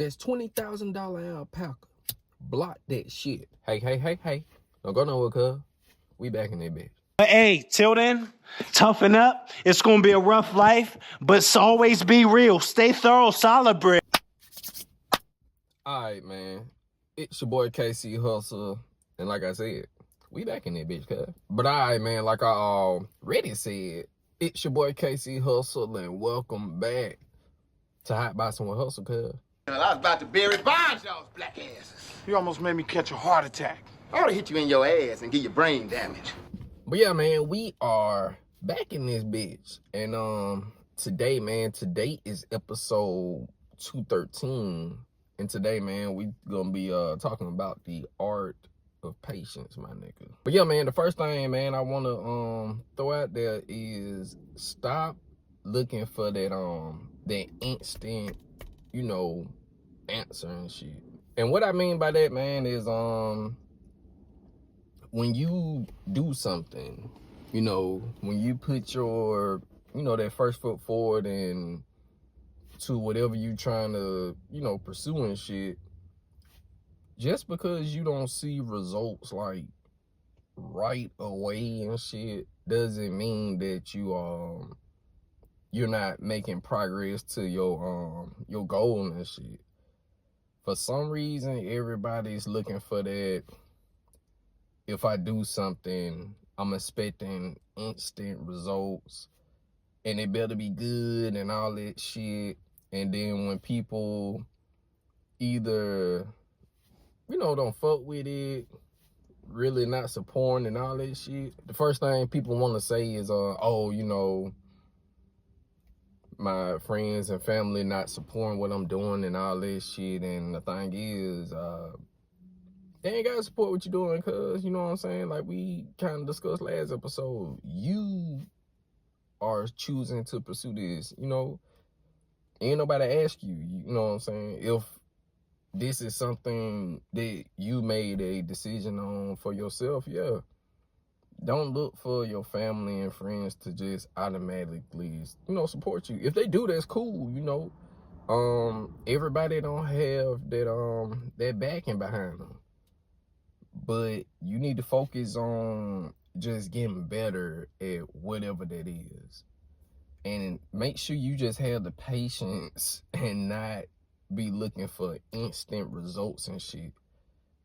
That's $20,000 alpaca. Block that shit. Hey. Don't go nowhere, cuz. We back in that bitch. But hey, till then, toughen up. It's gonna be a rough life, but always be real. Stay thorough, solid bread. Alright, man. It's your boy KC Hussle. And like I said, we back in that bitch, cuz. But alright, man, like I already said, it's your boy KC Hussle, and welcome back to Hotboxing with Hussle, cuz. I was about to bury Bonds, y'all's black asses. You almost made me catch a heart attack. I ought to hit you in your ass and give you brain damage. But yeah, man, we are back in this bitch. And today, man, today is episode 213. And today, man, we gonna be talking about the art of patience, my nigga. But yeah, man, the first thing, man, I wanna throw out there is stop looking for that instant, you know, answer and shit. And what I mean by that, man, is when you do something, you know, when you put your, you know, that first foot forward and to whatever you trying to, you know, pursue and shit, just because you don't see results like right away and shit doesn't mean that you're not making progress to your goal and shit. For some reason, everybody's looking for that. If I do something, I'm expecting instant results and it better be good and all that shit. And then when people either, you know, don't fuck with it, really not supporting and all that shit, the first thing people want to say is, oh, you know, my friends and family not supporting what I'm doing and all that shit. And the thing is, they ain't gotta support what you're doing, cuz, you know what I'm saying? Like we kind of discussed last episode, you are choosing to pursue this, you know? Ain't nobody ask you, you know what I'm saying? If this is something that you made a decision on for yourself, yeah. Don't look for your family and friends to just automatically, you know, support you. If they do, that's cool, you know? Everybody don't have that backing behind them. But you need to focus on just getting better at whatever that is. And make sure you just have the patience and not be looking for instant results and shit.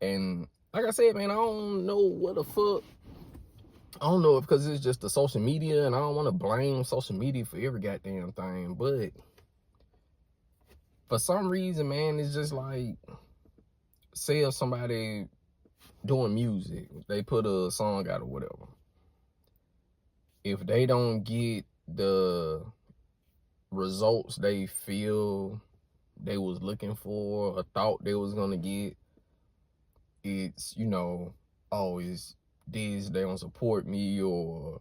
And like I said, man, I don't know what the fuck. I don't know if because it's just the social media, and I don't want to blame social media for every goddamn thing. But for some reason, man, it's just like, say if somebody doing music, they put a song out or whatever, if they don't get the results they feel they was looking for or thought they was gonna get, it's, you know, oh, it's this, they don't support me, or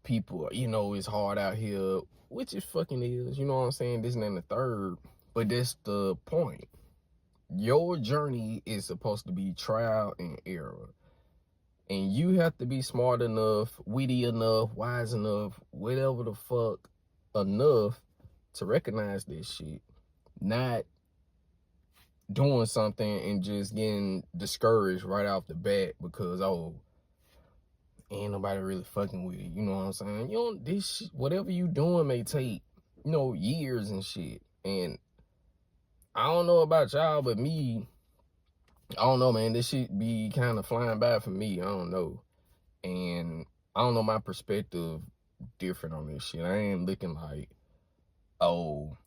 people, you know, it's hard out here, which it fucking is, you know what I'm saying, this and then the third. But that's the point. Your journey is supposed to be trial and error. And you have to be smart enough, witty enough, wise enough, whatever the fuck enough to recognize this shit. Not doing something and just getting discouraged right off the bat because, oh, ain't nobody really fucking with it. You know what I'm saying? You know, this shit, whatever you doing may take, you know, years and shit. And I don't know about y'all, but me, I don't know, man. This shit be kind of flying by for me. I don't know. And I don't know, my perspective different on this shit. I ain't looking like, oh,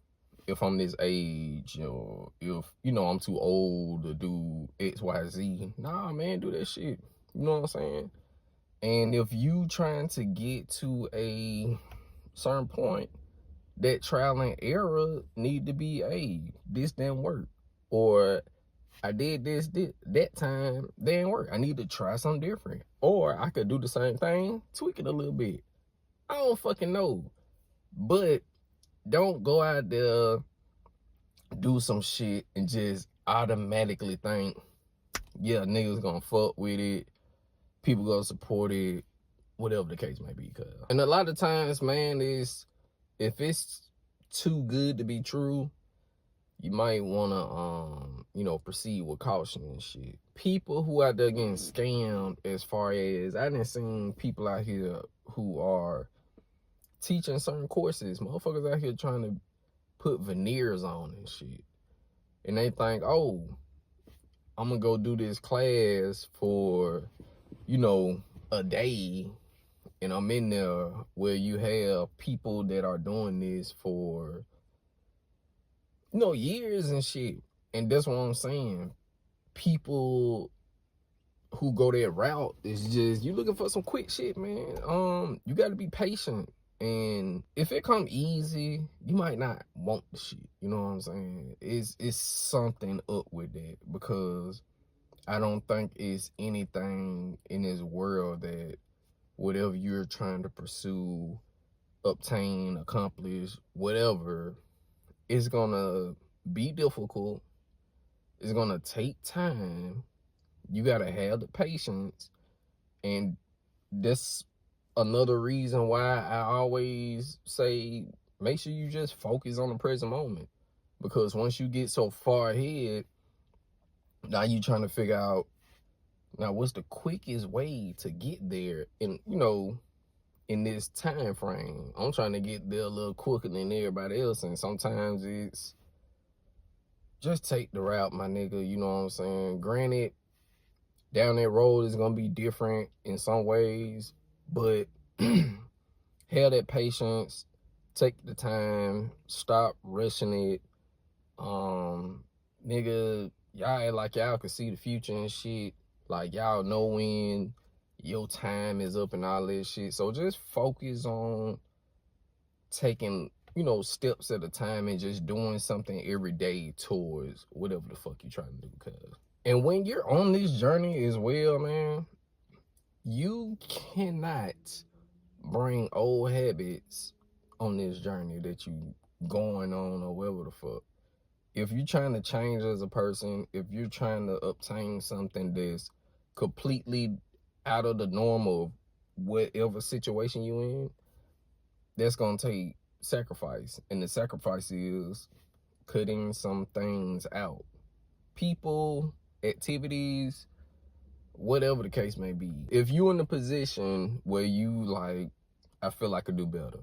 if I'm this age or if, you know, I'm too old to do X, Y, Z. Nah, man, do that shit. You know what I'm saying? And if you trying to get to a certain point, that trial and error need to be, hey, this didn't work. Or I did this that time, didn't work. I need to try something different. Or I could do the same thing, tweak it a little bit. I don't fucking know. But don't go out there, do some shit, and just automatically think, yeah, niggas gonna fuck with it, people gonna support it, whatever the case may be. And a lot of times, man, is if it's too good to be true, you might want to, you know, proceed with caution and shit. People who out there getting scammed, as far as I done seen people out here who are teaching certain courses, motherfuckers out here trying to put veneers on and shit. And they think, oh, I'm gonna go do this class for, you know, a day, and I'm in there where you have people that are doing this for, you know, years and shit. And that's what I'm saying. People who go that route is just, you looking for some quick shit, man. You gotta be patient. And if it come easy, you might not want the shit. You know what I'm saying? It's something up with that, because I don't think it's anything in this world that whatever you're trying to pursue, obtain, accomplish, whatever, it's gonna be difficult. It's gonna take time. You gotta have the patience. And that's another reason why I always say make sure you just focus on the present moment. Because once you get so far ahead, now you trying to figure out, now what's the quickest way to get there in, you know, in this time frame. I'm trying to get there a little quicker than everybody else, and sometimes it's just take the route, my nigga. You know what I'm saying? Granted, down that road is gonna be different in some ways, but have that patience, take the time, stop rushing it. Nigga, y'all act like y'all can see the future and shit. Like y'all know when your time is up and all that shit. So just focus on taking, you know, steps at a time and just doing something every day towards whatever the fuck you trying to do. Cause, and when you're on this journey as well, man, you cannot bring old habits on this journey that you going on or whatever the fuck. If you're trying to change as a person, if you're trying to obtain something that's completely out of the norm of whatever situation you in, that's gonna take sacrifice. And the sacrifice is cutting some things out. People, activities, whatever the case may be. If you're in a position where you like, I feel I could do better,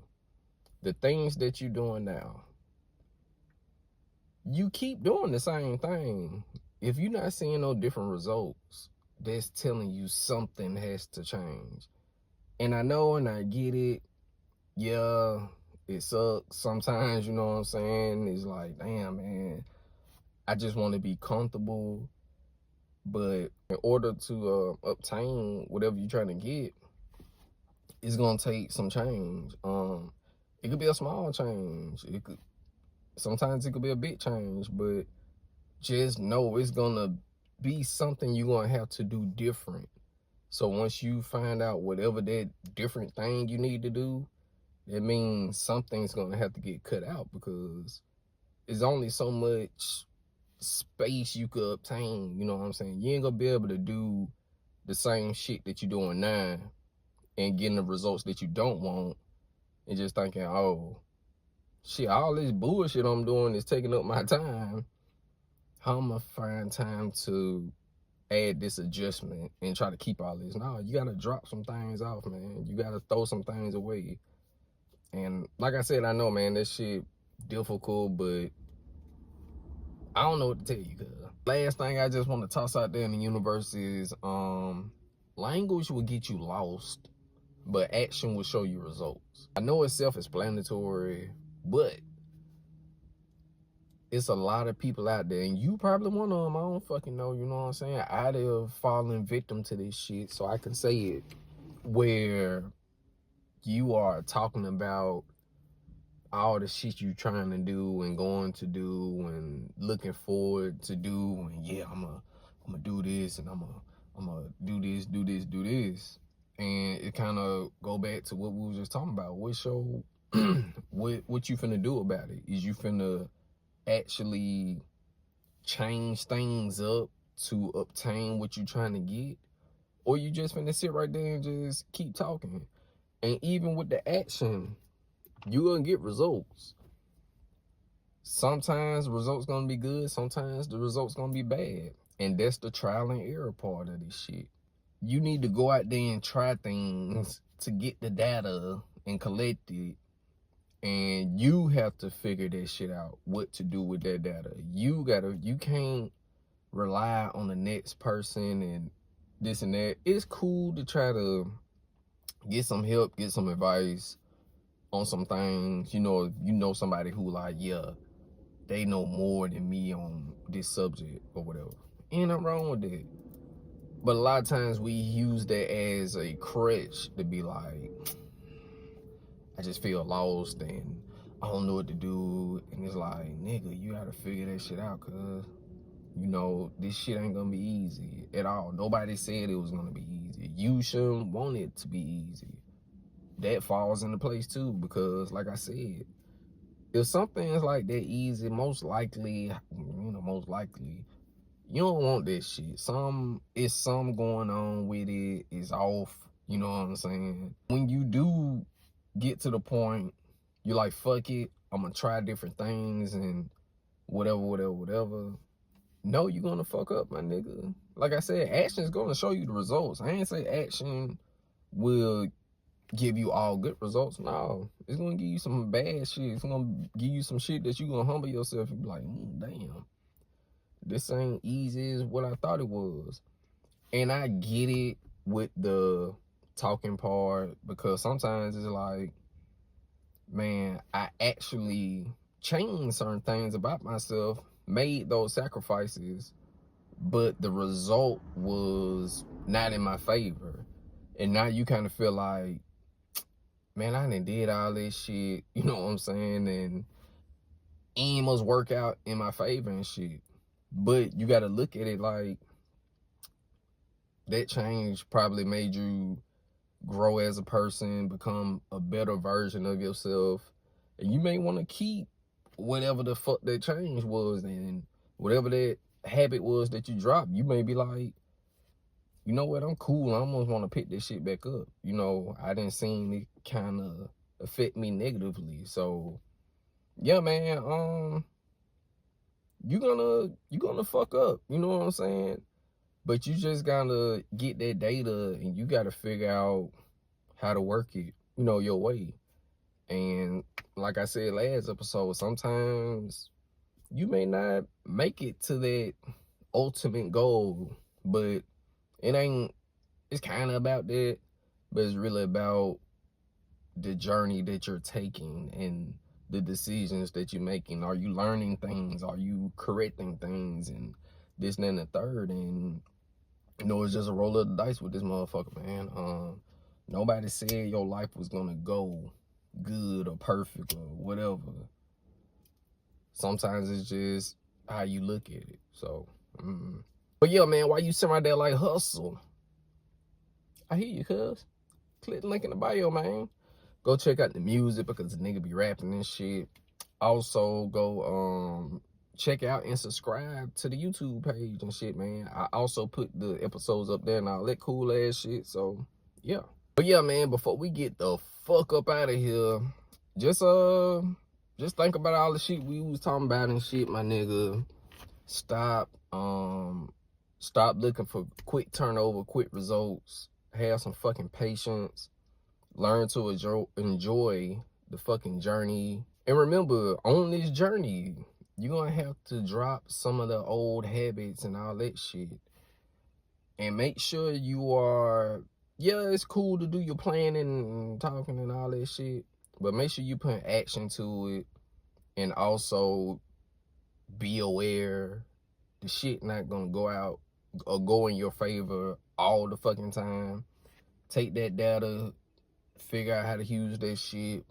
the things that you're doing now, you keep doing the same thing. If you're not seeing no different results, that's telling you something has to change. And I know and I get it. Yeah, it sucks sometimes, you know what I'm saying? It's like, damn, man, I just want to be comfortable. But in order to obtain whatever you're trying to get, it's gonna take some change. It could be a small change. Sometimes it could be a big change, but just know it's gonna be something you're gonna have to do different. So once you find out whatever that different thing you need to do, it means something's gonna have to get cut out, because there's only so much space you could obtain. You know what I'm saying? You ain't gonna be able to do the same shit that you're doing now and getting the results that you don't want, and just thinking, oh shit, all this bullshit I'm doing is taking up my time. How am I find time to add this adjustment and try to keep all this? No, you gotta drop some things off, man. You gotta throw some things away. And like I said, I know, man, this shit difficult, but I don't know what to tell you. Cause last thing I just want to toss out there in the universe is language will get you lost, but action will show you results. I know it's self-explanatory, but it's a lot of people out there, and you probably one of them, I don't fucking know, you know what I'm saying, out there falling victim to this shit, so I can say it, where you are talking about all the shit you trying to do and going to do and looking forward to do, and yeah, I'm gonna do this, and I'm gonna do this, and it kind of go back to what we was just talking about. What's your what you finna do about it? Is you finna actually change things up to obtain what you're trying to get, or you just finna sit right there and just keep talking? And even with the action, you're gonna get results. sometimes the results gonna be good, sometimes the results gonna be bad. And that's the trial and error part of this shit. You need to go out there and try things to get the data and collect it. And you have to figure that shit out, what to do with that data. You can't rely on the next person and this and that. It's cool to try to get some help, get some advice on some things. You know somebody who like, yeah, they know more than me on this subject or whatever. Ain't nothing wrong with that. But a lot of times we use that as a crutch to be like, I just feel lost and I don't know what to do. And it's like, nigga, you gotta figure that shit out, cuz, this shit ain't gonna be easy at all. Nobody said it was gonna be easy. You shouldn't want it to be easy. That falls into place too, because like I said, if something is like that easy, most likely, you don't want that shit. It's some going on with it. It's off. You know what I'm saying? When you do get to the point, you're like, fuck it, I'm gonna try different things and whatever. No, you're gonna fuck up, my nigga. Like I said, action is gonna show you the results. I ain't say action will give you all good results. No, it's gonna give you some bad shit. It's gonna give you some shit that you gonna humble yourself and be like, damn, this ain't easy as what I thought it was. And I get it with the talking part, because sometimes it's like, man, I actually changed certain things about myself, made those sacrifices, but the result was not in my favor. And now you kind of feel like, man, I done did all this shit, you know what I'm saying? And it must work out in my favor and shit. But you got to look at it like, that change probably made you grow as a person, become a better version of yourself. And you may want to keep whatever the fuck that change was, and whatever that habit was that you dropped. You may be like, you know what, I'm cool. I almost want to pick this shit back up. I didn't see it kind of affect me negatively. So, yeah, man, you gonna fuck up. You know what I'm saying? But you just gotta get that data and you gotta figure out how to work it, your way. And like I said last episode, sometimes you may not make it to that ultimate goal, but it's kind of about that, but it's really about the journey that you're taking and the decisions that you're making. Are you learning things? Are you correcting things? And this, and then the third. And it's just a roll of the dice with this motherfucker, man. Nobody said your life was gonna go good or perfect or whatever. Sometimes it's just how you look at it. So, but yeah, man, why you sitting right there like Hussle? I hear you, cuz. Click the link in the bio, man. Go check out the music, because the nigga be rapping and shit. Also, go check out and subscribe to the YouTube page and shit, man. I also put the episodes up there and all that cool ass shit. So, yeah. But yeah, man, before we get the fuck up out of here, just think about all the shit we was talking about and shit, my nigga. Stop looking for quick turnover, quick results. Have some fucking patience. Learn to enjoy the fucking journey. And remember, on this journey, you're gonna have to drop some of the old habits and all that shit. And make sure you are, it's cool to do your planning and talking and all that shit, but make sure you put action to it. And also be aware the shit not gonna go out or go in your favor all the fucking time. Take that data, figure out how to use that shit,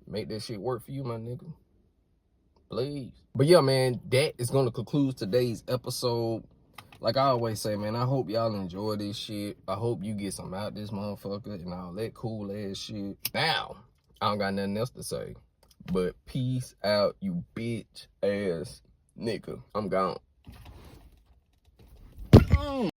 make that shit work for you, my nigga. Please. But yeah, man, that is gonna conclude today's episode. Like I always say, man, I hope y'all enjoy this shit. I hope you get some out this motherfucker and all that cool ass shit. Now, I don't got nothing else to say, but peace out, you bitch ass nigga. I'm gone.